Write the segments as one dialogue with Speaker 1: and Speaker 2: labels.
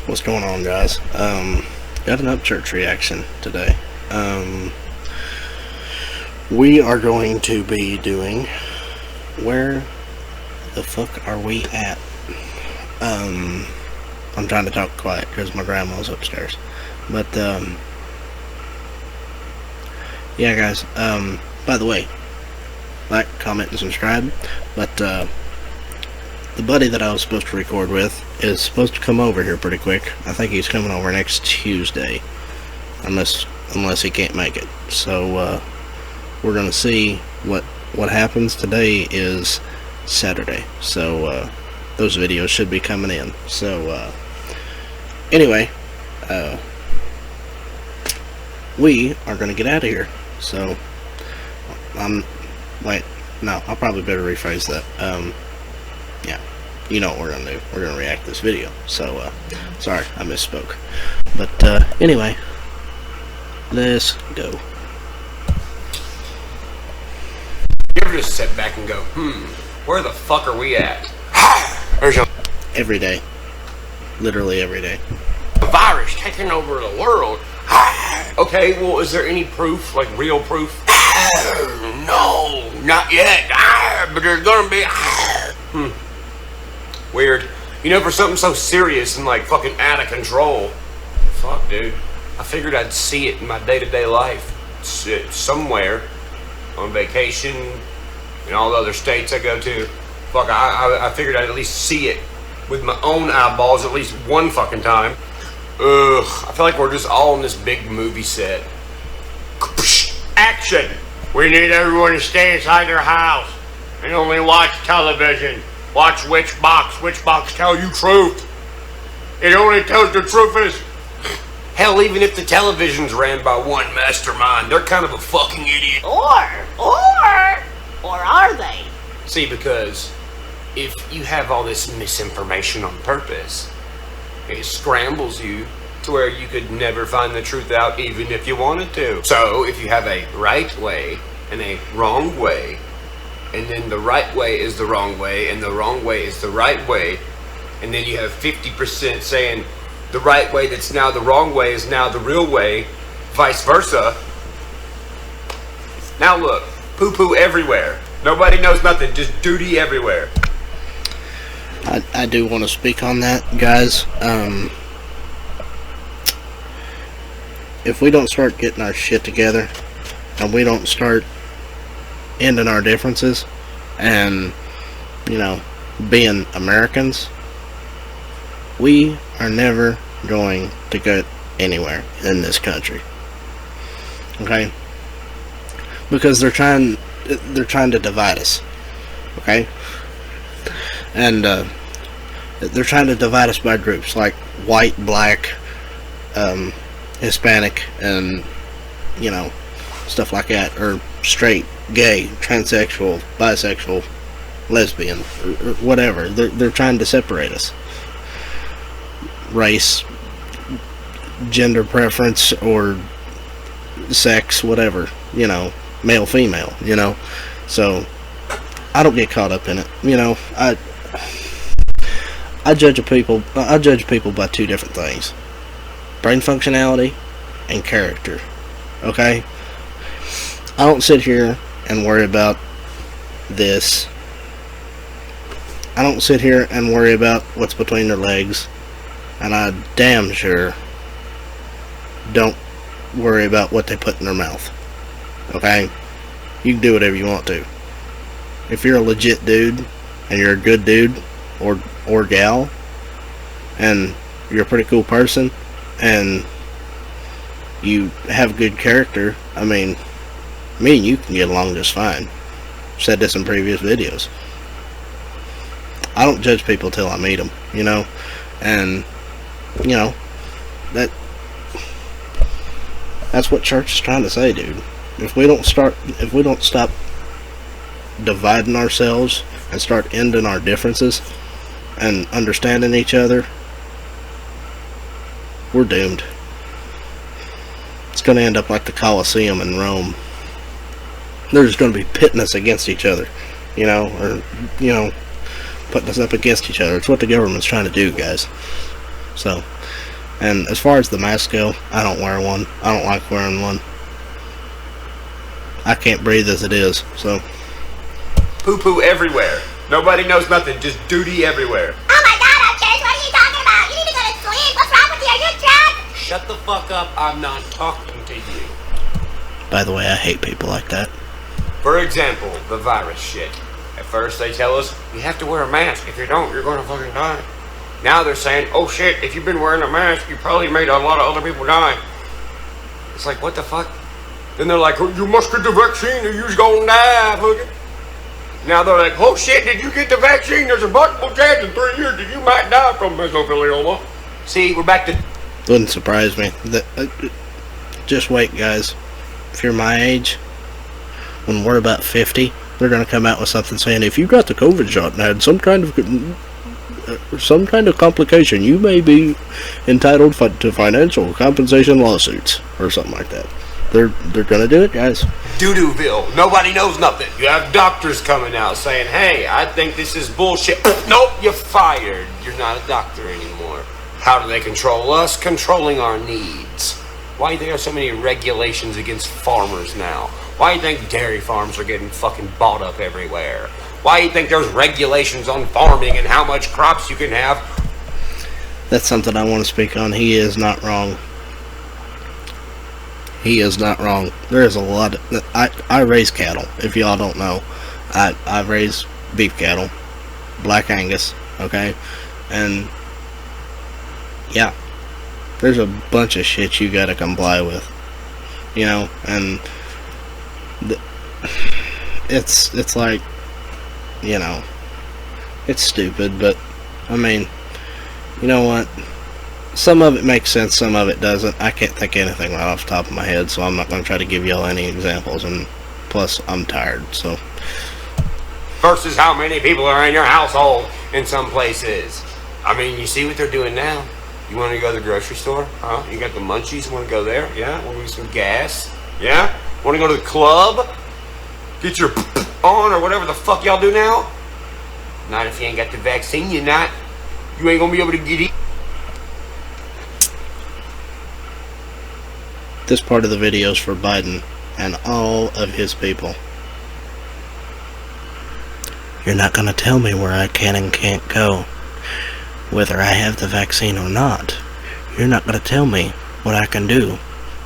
Speaker 1: What's going on, guys? Got an Upchurch reaction today. We are going to be doing Where the Fuck Are We At? I'm trying to talk quiet because my grandma's upstairs. But, yeah, guys, by the way, like, comment, and subscribe. But, the buddy that I was supposed to record with is supposed to come over here pretty quick. I think he's coming over next Tuesday, unless he can't make it. So we're gonna see what happens. Today is Saturday, so those videos should be coming in. So anyway, we are gonna get out of here. So wait, no, I'll probably better rephrase that. Yeah, you know what we're gonna do. We're gonna react to this video. So sorry, I misspoke. But anyway, let's go.
Speaker 2: You ever just sit back and go, where the fuck are we at? There's a
Speaker 1: Every day, literally every day.
Speaker 2: virus taking over the world. Okay, well, is there any proof, like real proof? No, not yet. But there's gonna be. Weird. You know, for something so serious and like fucking out of control. Fuck, dude. I figured I'd see it in my day-to-day life. It's somewhere on vacation in all the other states I go to. Fuck, I figured I'd at least see it with my own eyeballs at least one fucking time. Ugh, I feel like we're just all in this big movie set. Action! We need everyone to stay inside their house and only watch television. Watch Which Box tell you truth. It only tells the truth is. Hell, even if the television's ran by one mastermind, they're kind of a fucking idiot.
Speaker 3: Or are they?
Speaker 2: See, because if you have all this misinformation on purpose, it scrambles you to where you could never find the truth out even if you wanted to. So if you have a right way and a wrong way, and then the right way is the wrong way and the wrong way is the right way, and then you have 50% saying the right way that's now the wrong way is now the real way, vice versa. Now look, poo-poo everywhere. Nobody knows nothing, just duty everywhere.
Speaker 1: I do want to speak on that, guys. If we don't start getting our shit together and we don't start ending our differences and, you know, being Americans, we are never going to get anywhere in this country. Okay? Because they're trying to divide us. Okay? And they're trying to divide us by groups like white, black, Hispanic, and, you know, stuff like that, or straight, gay, transsexual, bisexual, lesbian, or whatever. They're trying to separate us. Race, gender preference, or sex, whatever, you know, male, female, you know. So I don't get caught up in it, you know. I judge people by two different things: brain functionality and character. Okay? I don't sit here and worry about this. I don't sit here and worry about what's between their legs, and I damn sure don't worry about what they put in their mouth. Okay? You can do whatever you want to. If you're a legit dude and you're a good dude or gal and you're a pretty cool person and you have good character, I mean, me and you can get along just fine. I've said this in previous videos. I don't judge people till I meet them, you know, and you know, that's what church is trying to say, dude. If we don't stop dividing ourselves and start ending our differences and understanding each other, we're doomed. It's going to end up like the Colosseum in Rome. They're just going to be pitting us against each other, you know, or, you know, putting us up against each other. It's what the government's trying to do, guys. So, And as far as the masks go, I don't wear one. I don't like wearing one. I can't breathe as it is, so.
Speaker 2: Poo-poo everywhere. Nobody knows nothing, just duty everywhere.
Speaker 3: Oh my God, Upchurch, what are you talking about? You need to go to sleep. What's wrong with you? Are you drunk?
Speaker 2: Shut the fuck up, I'm not talking to you.
Speaker 1: By the way, I hate people like that.
Speaker 2: For example, the virus shit. At first they tell us, you have to wear a mask. If you don't, you're gonna fucking die. Now they're saying, oh shit, if you've been wearing a mask, you probably made a lot of other people die. It's like, what the fuck? Then they're like, oh, you must get the vaccine or you're gonna die, fucker. Now they're like, oh shit, did you get the vaccine? There's a possible chance in 3 years that you might die from mesothelioma. See, we're back to...
Speaker 1: Wouldn't surprise me. Just wait, guys. If you're my age, when we're about 50, they're going to come out with something saying, if you got the COVID shot and had some kind of complication, you may be entitled to financial compensation lawsuits or something like that. They're going to do it, guys.
Speaker 2: Doo-dooville. Nobody knows nothing. You have doctors coming out saying, hey, I think this is bullshit. Nope, you're fired. You're not a doctor anymore. How do they control us? Controlling our needs. Why do there are so many regulations against farmers now? Why do you think dairy farms are getting fucking bought up everywhere? Why do you think there's regulations on farming and how much crops you can have?
Speaker 1: That's something I want to speak on. He is not wrong. He is not wrong. There is a lot of... I raise cattle, if y'all don't know. I raise beef cattle. Black Angus, okay? And... yeah. There's a bunch of shit you gotta comply with. You know? And... it's like... you know... it's stupid, but... I mean... you know what? Some of it makes sense, some of it doesn't. I can't think of anything right off the top of my head, so I'm not going to try to give y'all any examples, and plus, I'm tired, so...
Speaker 2: versus how many people are in your household in some places. I mean, you see what they're doing now? You want to go to the grocery store? Huh? You got the munchies, want to go there? Yeah? Want to get some gas? Yeah? Want to go to the club? Get your on, or whatever the fuck y'all do now? Not if you ain't got the vaccine, you're not. You ain't going to be able to get it.
Speaker 1: This part of the video is for Biden and all of his people. You're not going to tell me where I can and can't go, whether I have the vaccine or not. You're not going to tell me what I can do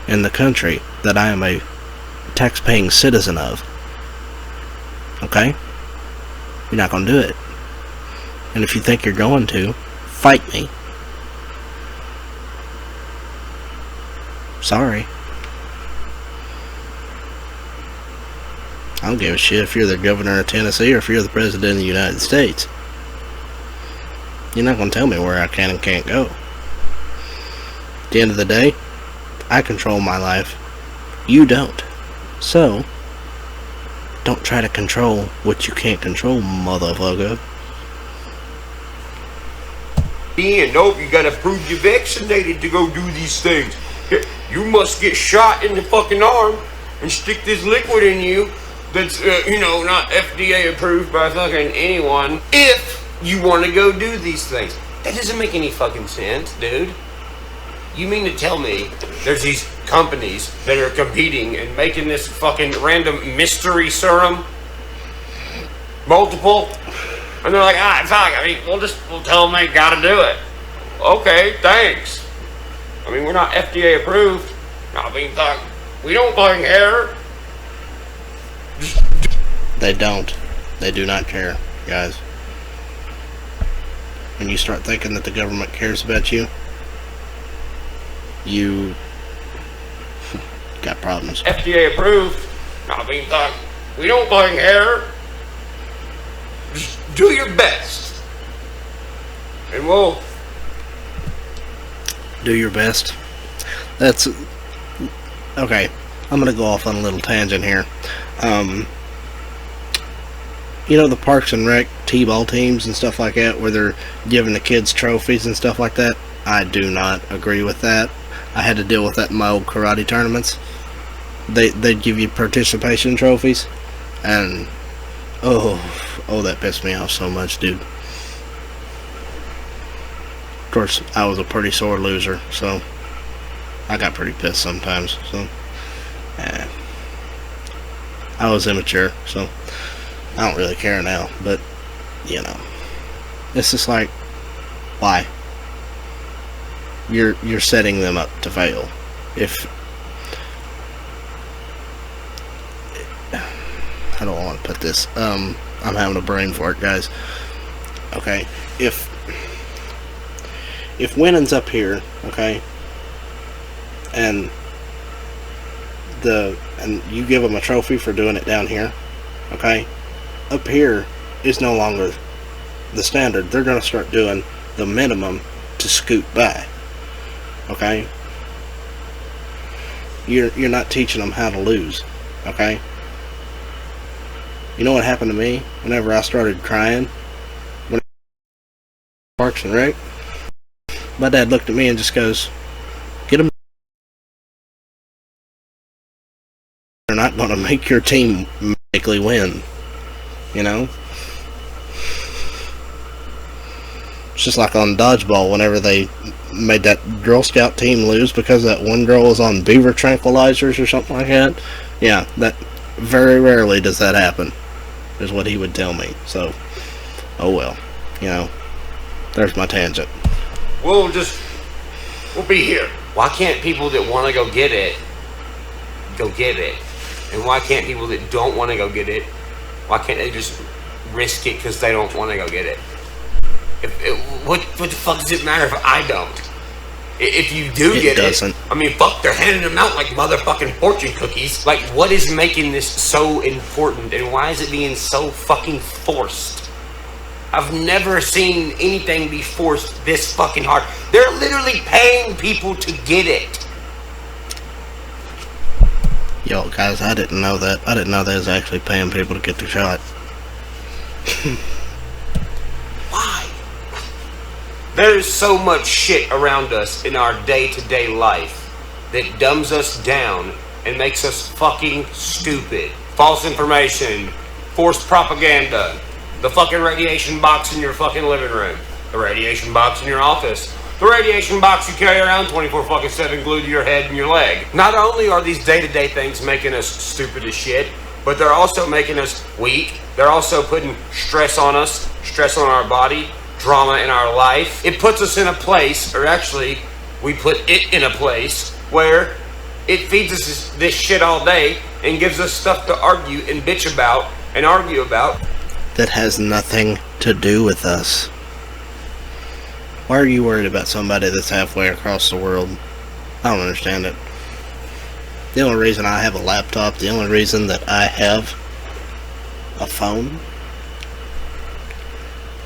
Speaker 1: in the country that I am a tax-paying citizen of. Okay? You're not going to do it. And if you think you're going to, fight me. Sorry. I don't give a shit if you're the governor of Tennessee or if you're the president of the United States. You're not going to tell me where I can and can't go. At the end of the day, I control my life. You don't. So, don't try to control what you can't control, motherfucker.
Speaker 2: And nope, you gotta prove you're vaccinated to go do these things. You must get shot in the fucking arm and stick this liquid in you that's, not FDA approved by fucking anyone if you want to go do these things. That doesn't make any fucking sense, dude. You mean to tell me there's these companies that are competing and making this fucking random mystery serum? Multiple? And they're like, fuck, we'll tell them they gotta do it. Okay, thanks. I mean, we're not FDA approved. Fuck, we don't fucking care.
Speaker 1: They don't. They do not care, guys. When you start thinking that the government cares about you, you got problems.
Speaker 2: FDA approved. Fuck, we don't fucking care. Just do your best. And we'll...
Speaker 1: do your best. That's... okay, I'm gonna go off on a little tangent here. The Parks and Rec T-ball teams and stuff like that, where they're giving the kids trophies and stuff like that, I do not agree with that. I had to deal with that in my old karate tournaments. They'd give you participation trophies, and oh, that pissed me off so much, dude. course, I was a pretty sore loser, so I got pretty pissed sometimes. So I was immature, so I don't really care now. But you know, it's just like, why? You're setting them up to fail. If I don't want to put this, I'm having a brain fart, guys. Okay, if winning's up here, okay, and you give them a trophy for doing it down here, okay, up here is no longer the standard. They're going to start doing the minimum to scoot by. Okay, you're not teaching them how to lose. Okay, you know what happened to me whenever I started crying when Parks and Rec? My dad looked at me and just goes, "Get them. They're not going to make your team magically win." You know. It's just like on dodgeball, whenever they made that Girl Scout team lose because that one girl was on beaver tranquilizers or something like that. Yeah, that very rarely does that happen, is what he would tell me. So, oh well, you know, there's my tangent.
Speaker 2: We'll be here. Why can't people that want to go get it, and why can't people that don't want to go get it, why can't they just risk it because they don't want to go get it? What the fuck does it matter if I don't? If you do get it, I mean, fuck, they're handing them out like motherfucking fortune cookies. Like, what is making this so important, and why is it being so fucking forced? I've never seen anything be forced this fucking hard. They're literally paying people to get it.
Speaker 1: Yo, guys, I didn't know that. I didn't know they was actually paying people to get the shot.
Speaker 2: Why? There's so much shit around us in our day-to-day life that dumbs us down and makes us fucking stupid. False information, forced propaganda, the fucking radiation box in your fucking living room, the radiation box in your office, the radiation box you carry around 24/7 glued to your head and your leg. Not only are these day-to-day things making us stupid as shit, but they're also making us weak. They're also putting stress on us, stress on our body, drama in our life. It puts us in a place, or actually, we put it in a place where it feeds us this shit all day and gives us stuff to argue and bitch about and argue about.
Speaker 1: That has nothing to do with us. Why are you worried about somebody that's halfway across the world? I don't understand it. The only reason I have a laptop, the only reason that I have a phone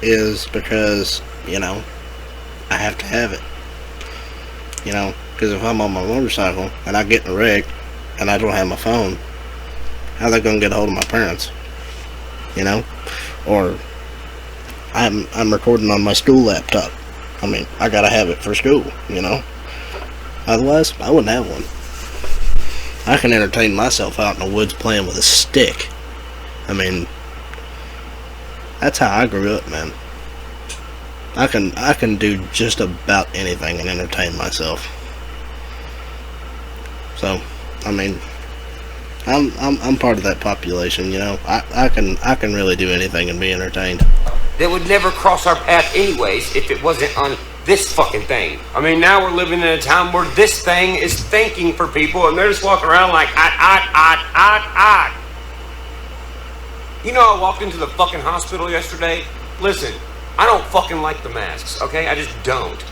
Speaker 1: is because, you know, I have to have it. You know, because if I'm on my motorcycle and I get in a wreck and I don't have my phone, how are they going to get a hold of my parents? You know? Or I'm recording on my school laptop. I mean, I gotta have it for school, you know? Otherwise, I wouldn't have one. I can entertain myself out in the woods playing with a stick. I mean, that's how I grew up, man. I can do just about anything and entertain myself. So, I mean, I'm part of that population, you know. I can really do anything and be entertained.
Speaker 2: That would never cross our path anyways if it wasn't on this fucking thing. I mean, now we're living in a time where this thing is thinking for people and they're just walking around like, You know, I walked into the fucking hospital yesterday. Listen, I don't fucking like the masks, okay? I just don't.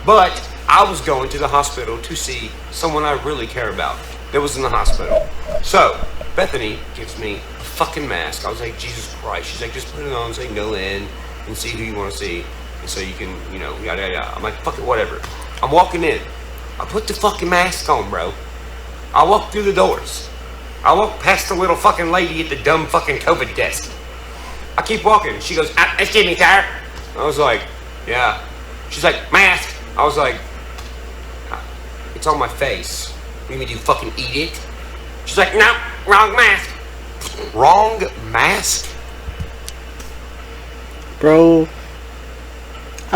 Speaker 2: But I was going to the hospital to see someone I really care about that was in the hospital. So, Bethany gives me a fucking mask. I was like, Jesus Christ. She's like, just put it on so you can go in and see who you want to see. And so you can, you know, yada, yada, yada. I'm like, fuck it, whatever. I'm walking in. I put the fucking mask on, bro. I walk through the doors. I walk past the little fucking lady at the dumb fucking COVID desk. I keep walking. She goes, excuse me, sir. I was like, yeah. She's like, mask. I was like, it's on my face. You mean you fucking eat it? She's like, no, wrong mask. Wrong mask?
Speaker 1: Bro,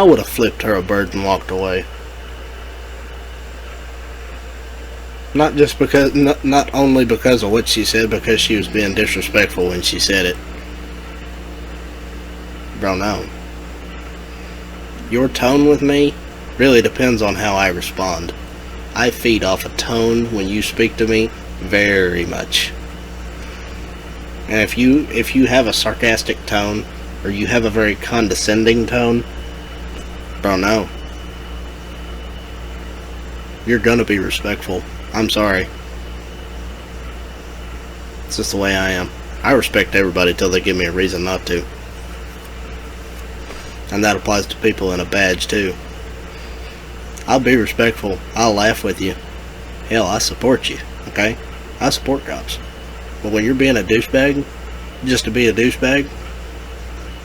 Speaker 1: I would have flipped her a bird and walked away. Not just because, not only because of what she said, because she was being disrespectful when she said it. Bro, no. Your tone with me really depends on how I respond. I feed off a tone when you speak to me very much. And if you have a sarcastic tone, or you have a very condescending tone, bro, no. You're gonna be respectful. I'm sorry. It's just the way I am. I respect everybody till they give me a reason not to. And that applies to people in a badge too. I'll be respectful. I'll laugh with you. Hell, I support you, okay? I support cops. But when you're being a douchebag, just to be a douchebag,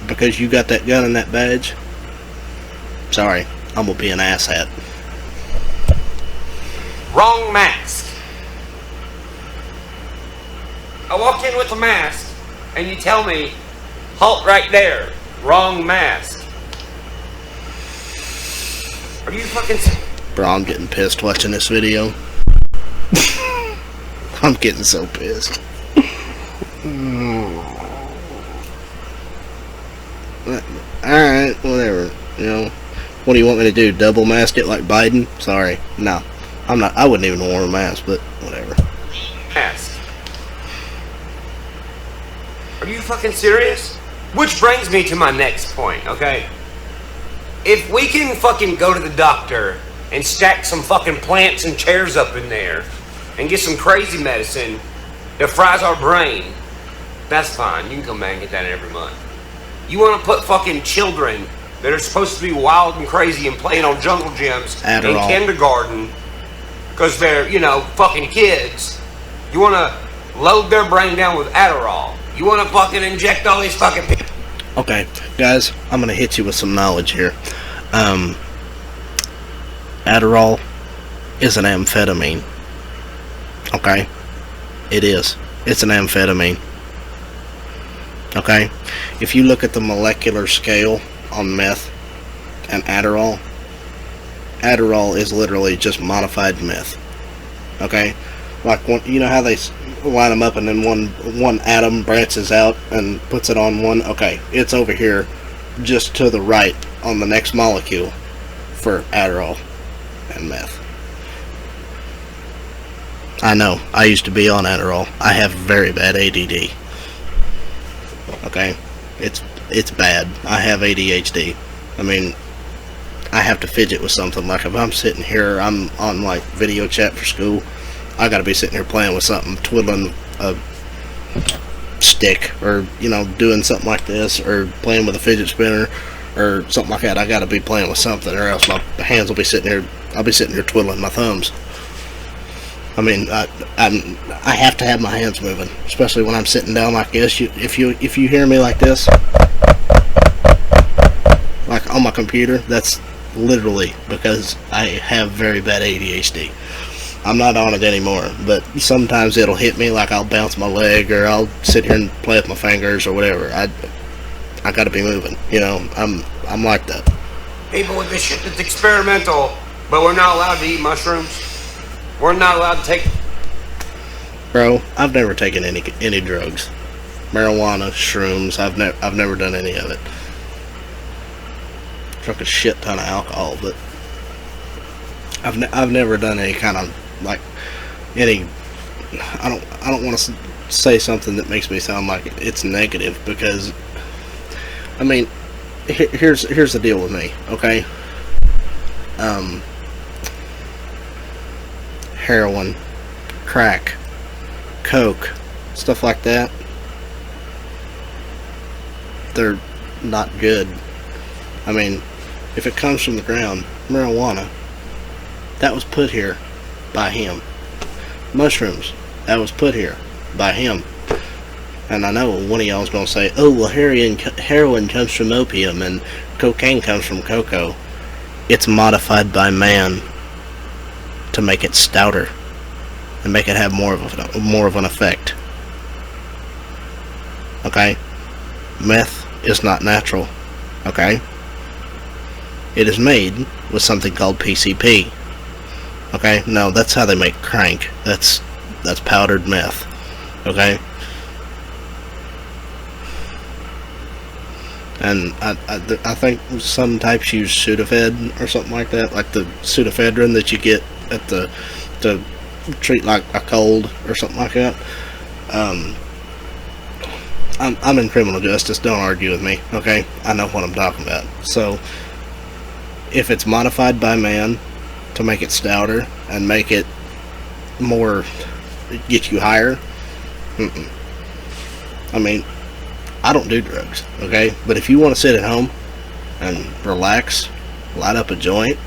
Speaker 1: because you got that gun and that badge, sorry, I'm gonna be an asshat.
Speaker 2: Wrong mask. I walk in with a mask, and you tell me, halt right there. Wrong mask. Are you fucking...
Speaker 1: Bro, I'm getting pissed watching this video. I'm getting so pissed. Alright, whatever. You know, what do you want me to do? Double mask it like Biden? Sorry. No. I'm not. I wouldn't even wear a mask, but whatever.
Speaker 2: Mask. Are you fucking serious? Which brings me to my next point, okay? If we can fucking go to the doctor and stack some fucking plants and chairs up in there and get some crazy medicine that fries our brain, that's fine. You can come back and get that every month. You want to put fucking children that are supposed to be wild and crazy and playing on jungle gyms in kindergarten because they're, you know, fucking kids. You want to load their brain down with Adderall. You want to fucking inject all these fucking people.
Speaker 1: Okay, guys, I'm going to hit you with some knowledge here. Adderall is an amphetamine. Okay? It is. It's an amphetamine. Okay? If you look at the molecular scale on meth and Adderall, Adderall is literally just modified meth. Okay? Like, you know how they line them up and then one atom branches out and puts it on one? Okay, it's over here just to the right on the next molecule for Adderall and meth. I know, I used to be on Adderall. I have very bad ADD. Okay? It's bad. I have ADHD. I mean, I have to fidget with something. Like if I'm sitting here, I'm on like video chat for school, I gotta be sitting here playing with something, twiddling a stick, or, you know, doing something like this, or playing with a fidget spinner, or something like that. I gotta be playing with something, or else my hands will be sitting here, I'll be sitting here twiddling my thumbs. I mean, I have to have my hands moving, especially when I'm sitting down like this. If you hear me like this, like on my computer, that's literally because I have very bad ADHD. I'm not on it anymore, but sometimes it'll hit me, like I'll bounce my leg, or I'll sit here and play with my fingers or whatever. I gotta be moving, you know. I'm like that.
Speaker 2: People with this shit that's experimental, but we're not allowed to eat mushrooms. We're not allowed to take...
Speaker 1: Bro, I've never taken any drugs. Marijuana, shrooms, I've never done any of it. Drunk a shit ton of alcohol, but I've never done any kind of, like, any... I don't want to say something that makes me sound like it's negative, because I mean, here's the deal with me, okay? Heroin, crack, coke, stuff like that, they're not good. I mean, if it comes from the ground, marijuana, that was put here by him. Mushrooms, that was put here by him. And I know one of y'all is going to say, oh, well, heroin comes from opium and cocaine comes from cocoa. It's modified by man to make it stouter and make it have more of an effect. Okay? Meth is not natural. Okay? it is made with something called PCP. Okay, no, that's how they make crank. That's powdered meth. Okay, and I think some types use Sudafed or something like that, like the pseudoephedrine that you get at to treat like a cold or something like that. I'm in criminal justice. Don't argue with me. Okay, I know what I'm talking about. So, if it's modified by man to make it stouter and make it more, get you higher. I mean, I don't do drugs, okay? But if you want to sit at home and relax, light up a joint,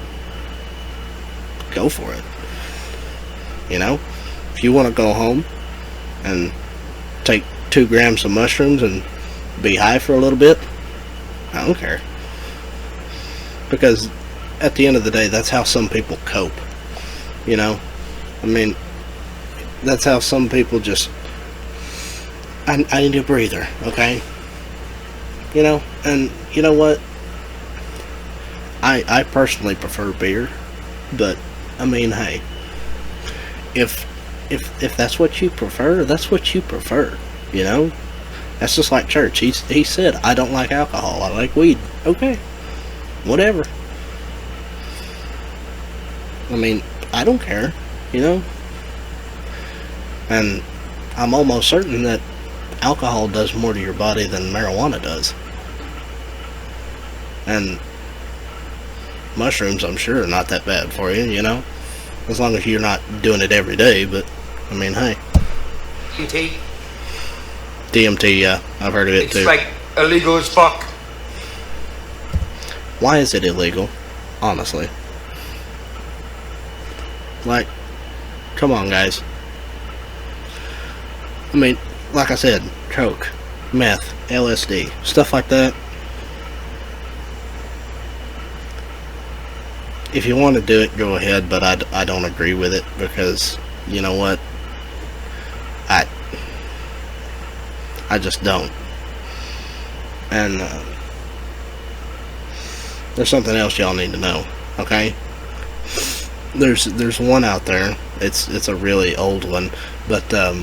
Speaker 1: go for it. You know? If you want to go home and take 2 grams of mushrooms and be high for a little bit, I don't care. Because at the end of the day, that's how some people cope. You know? I mean, that's how some people just, I need a breather, okay? You know, and you know what? I personally prefer beer, but I mean, hey, if that's what you prefer, that's what you prefer. You know, that's just like church. He said, I don't like alcohol. I like weed. Okay, whatever. I mean, I don't care. You know, and I'm almost certain that alcohol does more to your body than marijuana does. And mushrooms, I'm sure, are not that bad for you, you know? As long as you're not doing it every day, but, I mean, hey.
Speaker 2: DMT?
Speaker 1: DMT, yeah. I've heard of it, too.
Speaker 2: It's, like, illegal as fuck.
Speaker 1: Why is it illegal? Honestly. Like, come on, guys. I mean, like I said, coke, meth, LSD, stuff like that. If you want to do it, go ahead, but I don't agree with it, because, you know what, I just don't. And there's something else y'all need to know, okay? There's one out there. It's a really old one, but I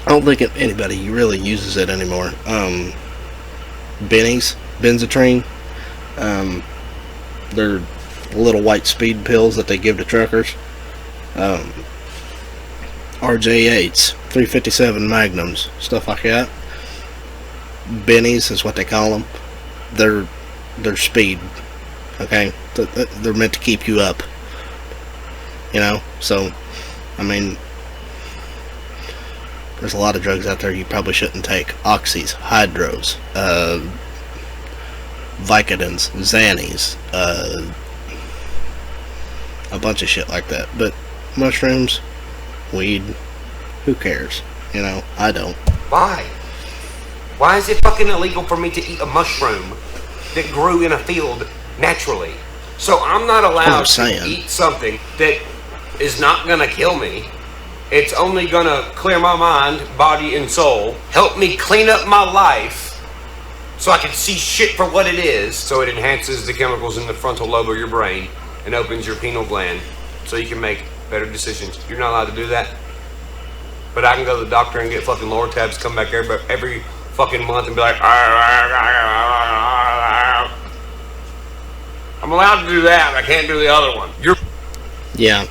Speaker 1: don't think anybody really uses it anymore. Benzatrine. They're little white speed pills that they give to truckers. RJ8s, 357 Magnums, stuff like that. Bennies is what they call them. They're speed. Okay, they're meant to keep you up. You know, so I mean, there's a lot of drugs out there you probably shouldn't take. Oxys, Hydros, Vicodins, Xannies, a bunch of shit like that. But mushrooms, weed, who cares? You know, I don't.
Speaker 2: Why? Why is it fucking illegal for me to eat a mushroom that grew in a field naturally? So I'm not allowed to eat something that is not gonna kill me. It's only gonna clear my mind, body, and soul, help me clean up my life so I can see shit for what it is, so it enhances the chemicals in the frontal lobe of your brain and opens your pineal gland so you can make better decisions. You're not allowed to do that. But I can go to the doctor and get fucking lower tabs, come back every fucking month and be like, I'm allowed to do that, I can't do the other one.
Speaker 1: Yeah.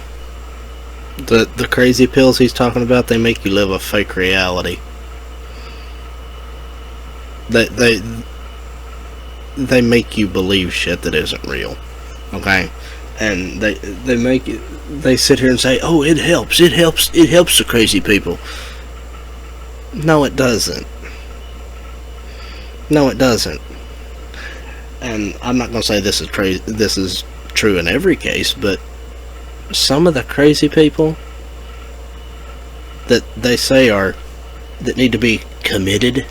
Speaker 1: The crazy pills he's talking about, they make you live a fake reality. They make you believe shit that isn't real. Okay? And they sit here and say, oh, it helps the crazy people. No, it doesn't. No, it doesn't. And I'm not going to say this is true in every case, but some of the crazy people that they say that need to be committed,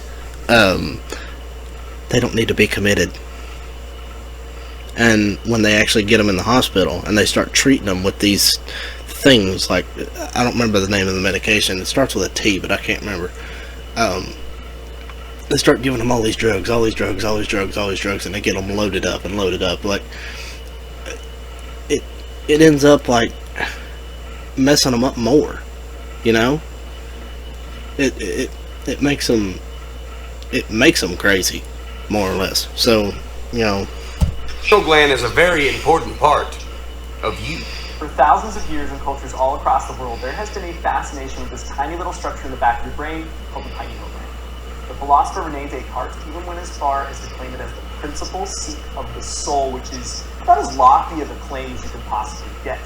Speaker 1: they don't need to be committed. And when they actually get them in the hospital and they start treating them with these things, like, I don't remember the name of the medication, it starts with a T, but I can't remember. They start giving them all these drugs, and they get them loaded up. Like, it ends up like messing them up more. You know, it makes them crazy, more or less. So, you know,
Speaker 2: Pineal gland is a very important part of you.
Speaker 4: For thousands of years in cultures all across the world, there has been a fascination with this tiny little structure in the back of your brain called the pineal gland. The philosopher Rene Descartes even went as far as to claim it as the principal seat of the soul, which is about as lofty of a claim as you could possibly get.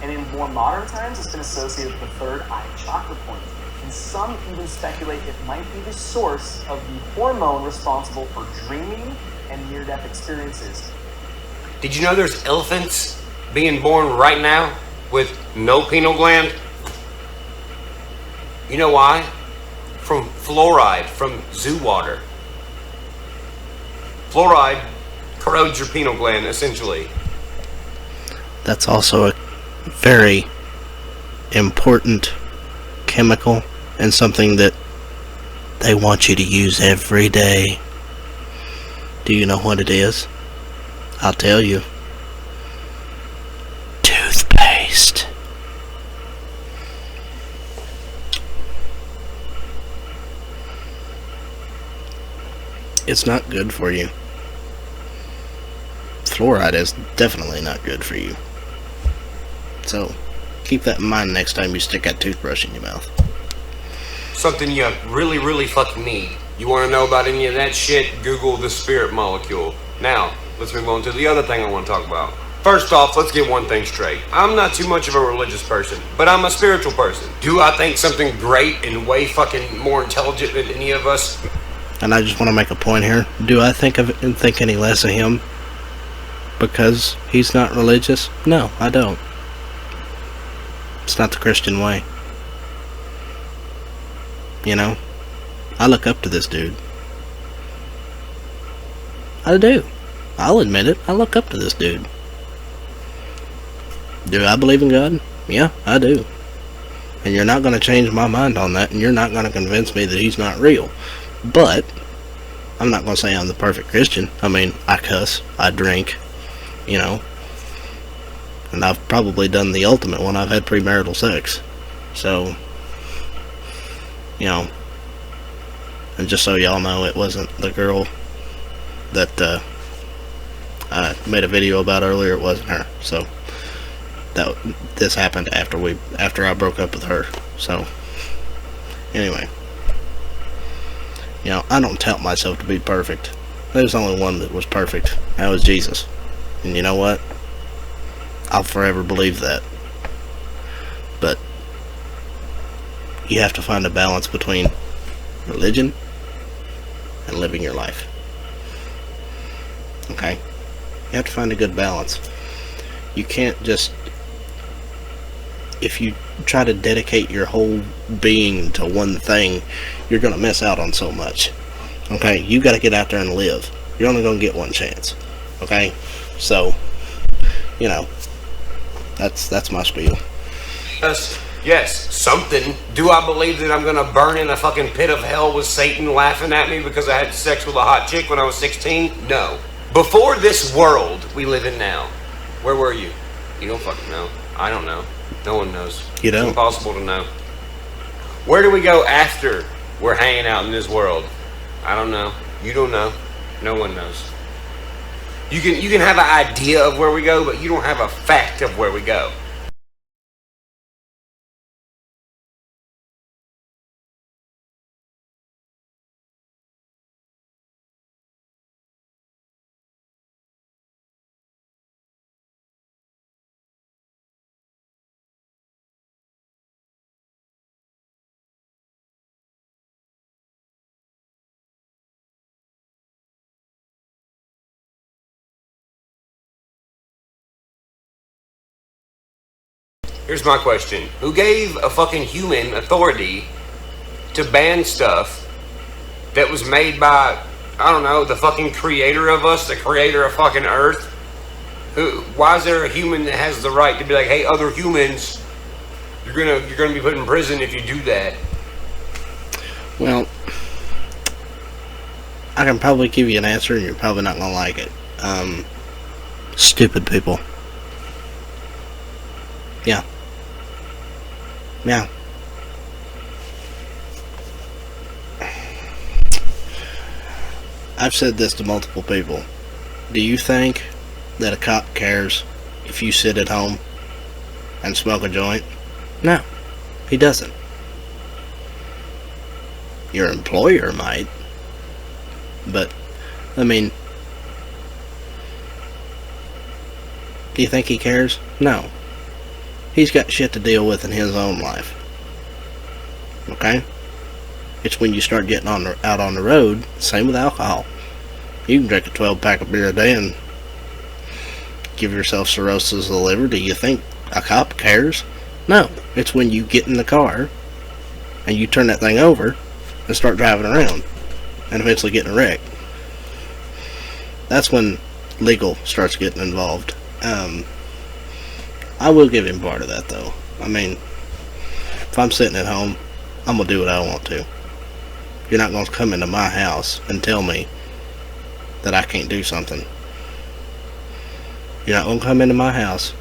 Speaker 4: And in more modern times, it's been associated with the third eye chakra point. And some even speculate it might be the source of the hormone responsible for dreaming and near-death experiences.
Speaker 2: Did you know there's elephants being born right now with no pineal gland? You know why? From fluoride from zoo water. Fluoride corrodes your pineal gland, essentially.
Speaker 1: that's also a very important chemical and something that they want you to use every day. Do you know what it is? I'll tell you. Toothpaste. It's not good for you. Fluoride is definitely not good for you. So, keep that in mind next time you stick that toothbrush in your mouth.
Speaker 2: Something you really, really fucking need. You want to know about any of that shit? Google the spirit molecule. Now, let's move on to the other thing I want to talk about. First off, let's get one thing straight. I'm not too much of a religious person, but I'm a spiritual person. Do I think something great and way fucking more intelligent than any of us?
Speaker 1: And I just want to make a point here. Do I think any less of him because he's not religious? No, I don't. It's not the Christian way. You know? I look up to this dude. I do. I'll admit it. I look up to this dude. Do I believe in God? Yeah, I do. And you're not going to change my mind on that, and you're not going to convince me that he's not real. But I'm not going to say I'm the perfect Christian. I mean, I cuss, I drink, you know. And I've probably done the ultimate one. I've had premarital sex. So, you know. And just so y'all know, it wasn't the girl that I made a video about earlier. It wasn't her. So this happened after I broke up with her. So anyway, you know, I don't tout myself to be perfect. There's only one that was perfect. That was Jesus. And you know what? I'll forever believe that. But you have to find a balance between religion and living your life. Okay? You have to find a good balance. You can't just, if you try to dedicate your whole being to one thing, you're going to miss out on so much. Okay? You got to get out there and live. You're only going to get one chance. Okay? So, you know, that's my spiel.
Speaker 2: Yes, something. Do I believe that I'm gonna burn in a fucking pit of hell with Satan laughing at me because I had sex with a hot chick when I was 16? No. Before this world we live in now, where were you? You don't fucking know. I don't know. No one knows.
Speaker 1: You don't?
Speaker 2: It's impossible to know. Where do we go after we're hanging out in this world? I don't know. You don't know. No one knows. You can have an idea of where we go, but you don't have a fact of where we go. Here's my question. Who gave a fucking human authority to ban stuff that was made by, I don't know, the fucking creator of us, the creator of fucking Earth? Why is there a human that has the right to be like, hey, other humans, you're gonna be put in prison if you do that?
Speaker 1: Well, I can probably give you an answer and you're probably not gonna like it. Stupid people. Yeah. Yeah. I've said this to multiple people. Do you think that a cop cares if you sit at home and smoke a joint? No, he doesn't. Your employer might, but, I mean, do you think he cares? No. He's got shit to deal with in his own life. Okay? It's when you start getting out on the road, same with alcohol. You can drink a 12-pack of beer a day and give yourself cirrhosis of the liver. Do you think a cop cares? No. It's when you get in the car and you turn that thing over and start driving around and eventually getting wrecked. That's when legal starts getting involved. I will give him part of that, though. I mean, if I'm sitting at home, I'm going to do what I want to. You're not going to come into my house and tell me that I can't do something. You're not going to come into my house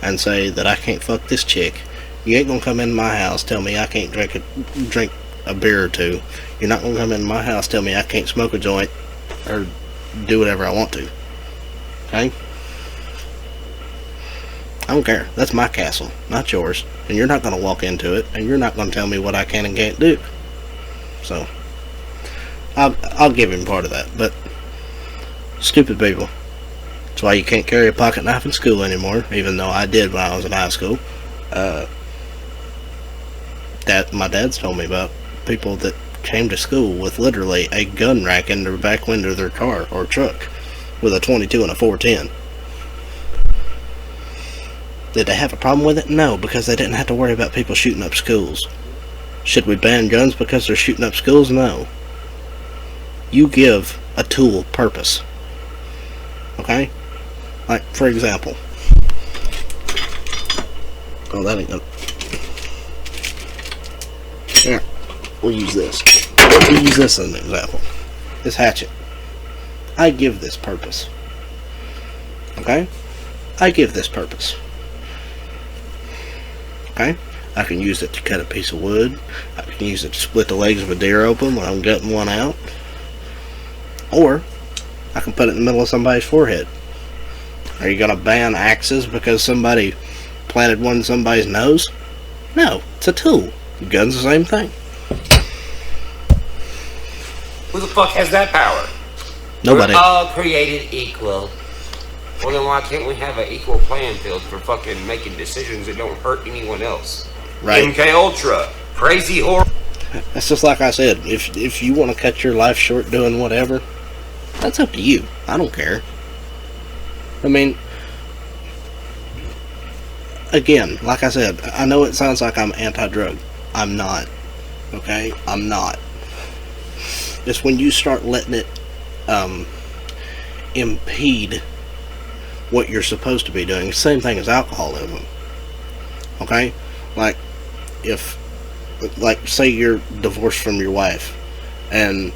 Speaker 1: and say that I can't fuck this chick. You ain't going to come into my house tell me I can't drink a beer or two. You're not going to come into my house tell me I can't smoke a joint or do whatever I want to. Okay? I don't care. That's my castle, not yours. And you're not going to walk into it, and you're not going to tell me what I can and can't do. So, I'll give him part of that. But, stupid people. That's why you can't carry a pocket knife in school anymore, even though I did when I was in high school. My dad's told me about people that came to school with literally a gun rack in the back window of their car or truck with a .22 and a .410. Did they have a problem with it? No, because they didn't have to worry about people shooting up schools. Should we ban guns because they're shooting up schools? No. You give a tool purpose. Okay? Like, for example. Oh, that ain't gonna... Here, we'll use this. We'll use this as an example. This hatchet. I give this purpose. Okay? I give this purpose. Okay? I can use it to cut a piece of wood. I can use it to split the legs of a deer open when I'm gutting one out. Or, I can put it in the middle of somebody's forehead. Are you going to ban axes because somebody planted one in somebody's nose? No, it's a tool. Gun's the same thing.
Speaker 2: Who the fuck has that power?
Speaker 1: Nobody.
Speaker 2: We're all created equal. Well, then why can't we have an equal playing field for fucking making decisions that don't hurt anyone else?
Speaker 1: Right.
Speaker 2: MK Ultra, crazy horror.
Speaker 1: That's just like I said. If you want to cut your life short doing whatever, that's up to you. I don't care. I mean, again, like I said, I know it sounds like I'm anti-drug. I'm not. Okay? I'm not. It's when you start letting it impede what you're supposed to be doing. Same thing as alcoholism. Okay? Like, say you're divorced from your wife and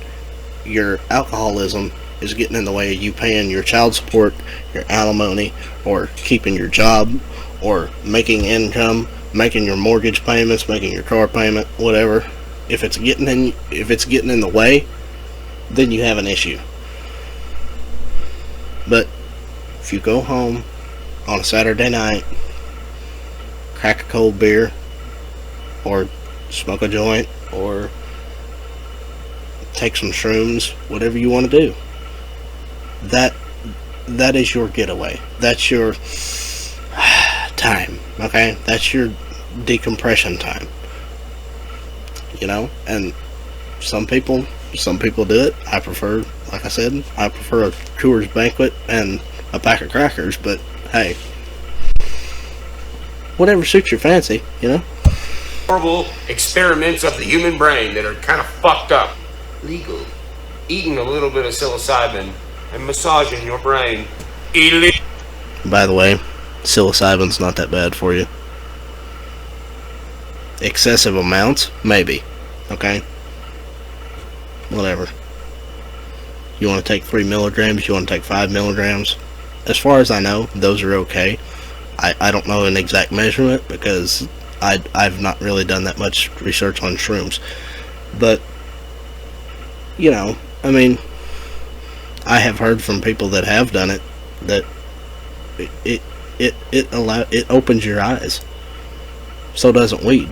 Speaker 1: your alcoholism is getting in the way of you paying your child support, your alimony, or keeping your job, or making income, making your mortgage payments, making your car payment, whatever. If it's getting in the way, then you have an issue. But if you go home on a Saturday night, crack a cold beer, or smoke a joint, or take some shrooms, whatever you want to do, that is your getaway. That's your time, okay? That's your decompression time. You know? And some people do it. I prefer, like I said, I prefer a Coors Banquet and a pack of crackers, but hey, whatever suits your fancy, you know?
Speaker 2: Horrible experiments of the human brain that are kind of fucked up. Legal. Eating a little bit of psilocybin and massaging your brain. Illegal.
Speaker 1: By the way, psilocybin's not that bad for you. Excessive amounts? Maybe. Okay? Whatever. You want to take 3 milligrams? You want to take 5 milligrams? As far as I know, those are okay. I don't know an exact measurement because I've not really done that much research on shrooms. But, you know, I mean, I have heard from people that have done it that it opens your eyes. So doesn't weed.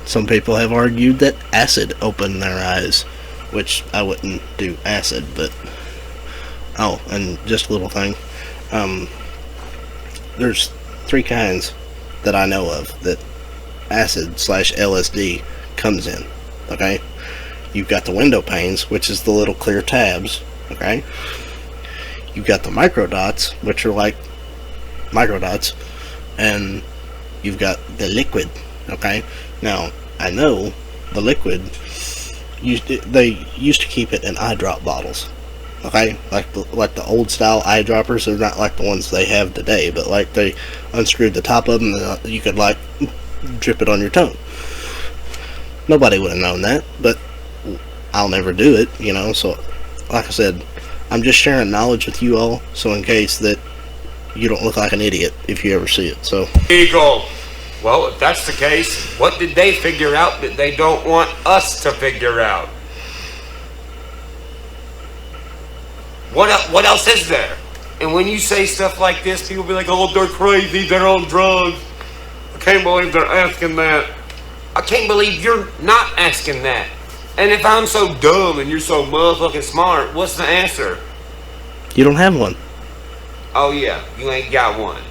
Speaker 1: Some people have argued that acid opened their eyes, which I wouldn't do acid, but oh, and just a little thing. There's 3 kinds that I know of that acid/LSD comes in. Okay, you've got the window panes, which is the little clear tabs. Okay, you've got the microdots, which are like microdots, and you've got the liquid. Okay, now I know the liquid they used to keep it in eye drop bottles. Okay, like the old style eyedroppers. They're not like the ones they have today, but like they unscrewed the top of them and you could like drip it on your tongue. Nobody would have known that, but I'll never do it, you know. So like I said, I'm just sharing knowledge with you all, so in case that you don't look like an idiot if you ever see it. So
Speaker 2: Eagle. Well, if that's the case, what did they figure out that they don't want us to figure out? What else is there? And when you say stuff like this, people be like, oh, they're crazy, they're on drugs. I can't believe they're asking that. I can't believe you're not asking that. And if I'm so dumb and you're so motherfucking smart, what's the answer?
Speaker 1: you don't have one.
Speaker 2: Oh yeah, you ain't got one.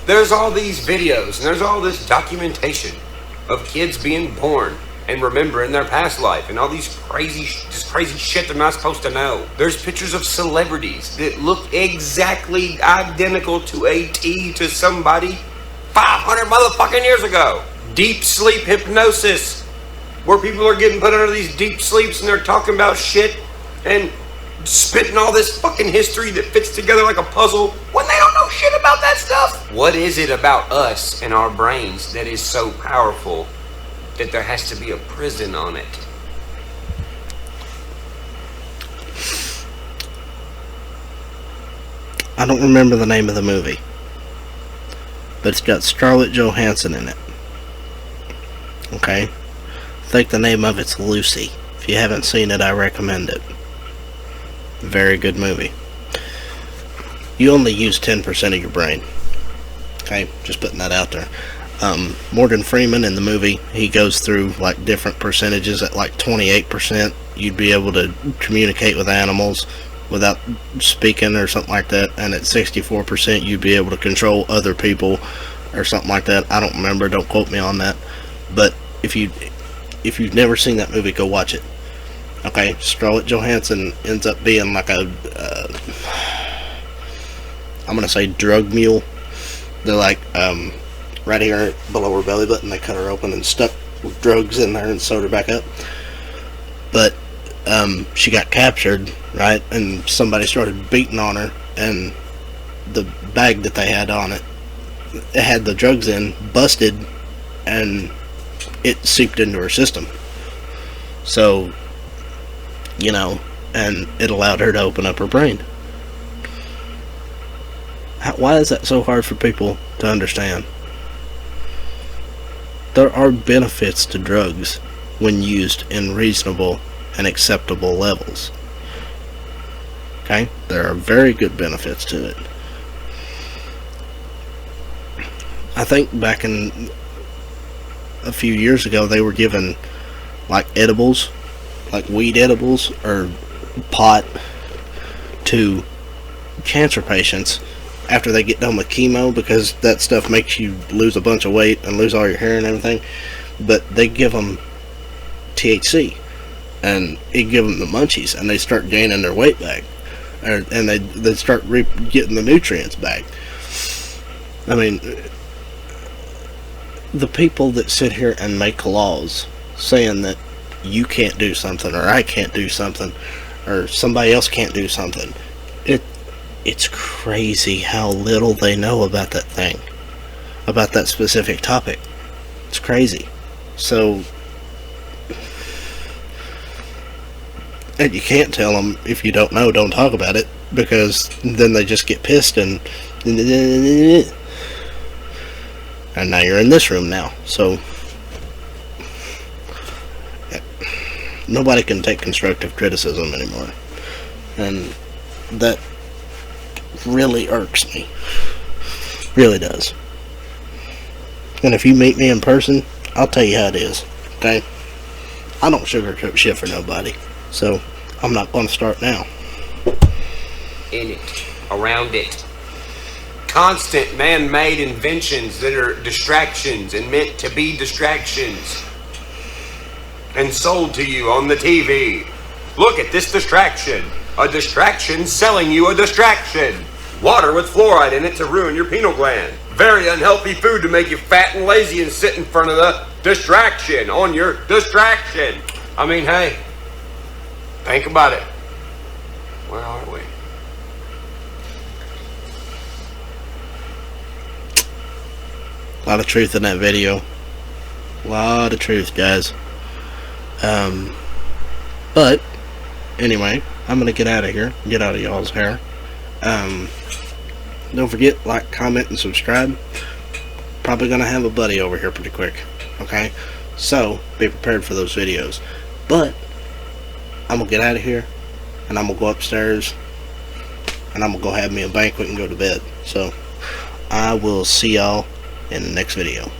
Speaker 2: There's all these videos and there's all this documentation of kids being born and remembering their past life and all these crazy shit they're not supposed to know. There's pictures of celebrities that look exactly identical to a T to somebody 500 motherfucking years ago. Deep sleep hypnosis, where people are getting put under these deep sleeps and they're talking about shit and spitting all this fucking history that fits together like a puzzle when they don't know shit about that stuff. What is it about us and our brains that is so powerful that there has to be a prison on it?
Speaker 1: I don't remember the name of the movie, but it's got Scarlett Johansson in it. Okay? I think the name of it's Lucy. If you haven't seen it, I recommend it. Very good movie. You only use 10% of your brain. Okay? Just putting that out there. Morgan Freeman in the movie, he goes through like different percentages. At like 28%, you'd be able to communicate with animals without speaking or something like that, and at 64%, you'd be able to control other people or something like that. I don't remember. Don't quote me on that. But if you've never seen that movie, go watch it. Okay, Scarlett Johansson ends up being like a I'm gonna say drug mule. They're like right here below her belly button, they cut her open and stuck drugs in there and sewed her back up. But she got captured, right? And somebody started beating on her, and the bag that they had on it had the drugs in, busted, and it seeped into her system. So, you know, and it allowed her to open up her brain. Why is that so hard for people to understand? There are benefits to drugs when used in reasonable and acceptable levels. Okay? There are very good benefits to it. I think back in a few years ago, they were given like edibles, like weed edibles or pot, to cancer patients after they get done with chemo, because that stuff makes you lose a bunch of weight and lose all your hair and everything. But they give them THC, and it give them the munchies, and they start gaining their weight back, and they start getting the nutrients back. I mean, the people that sit here and make laws saying that you can't do something, or I can't do something, or somebody else can't do something, it's crazy how little they know about that thing, about that specific topic. It's crazy. So, and you can't tell them, if you don't know, don't talk about it, because then they just get pissed and And now you're in this room now. So nobody can take constructive criticism anymore. And that really irks me. Really does. And if you meet me in person, I'll tell you how it is. Okay? I don't sugarcoat shit for nobody. So I'm not going to start now.
Speaker 2: In it, around it. Constant man-made inventions that are distractions and meant to be distractions. And sold to you on the TV. Look at this distraction. A distraction selling you a distraction. Water with fluoride in it to ruin your pineal gland. Very unhealthy food to make you fat and lazy and sit in front of the distraction on your distraction. I mean, hey, think about it. Where are we?
Speaker 1: A lot of truth in that video. A lot of truth, guys. But anyway, I'm gonna get out of here. Get out of y'all's hair. Don't forget, like, comment, and subscribe. Probably gonna have a buddy over here pretty quick. Okay? So, be prepared for those videos. But I'm gonna get out of here, and I'm gonna go upstairs, and I'm gonna go have me a banquet and go to bed. So, I will see y'all in the next video.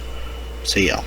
Speaker 1: See y'all.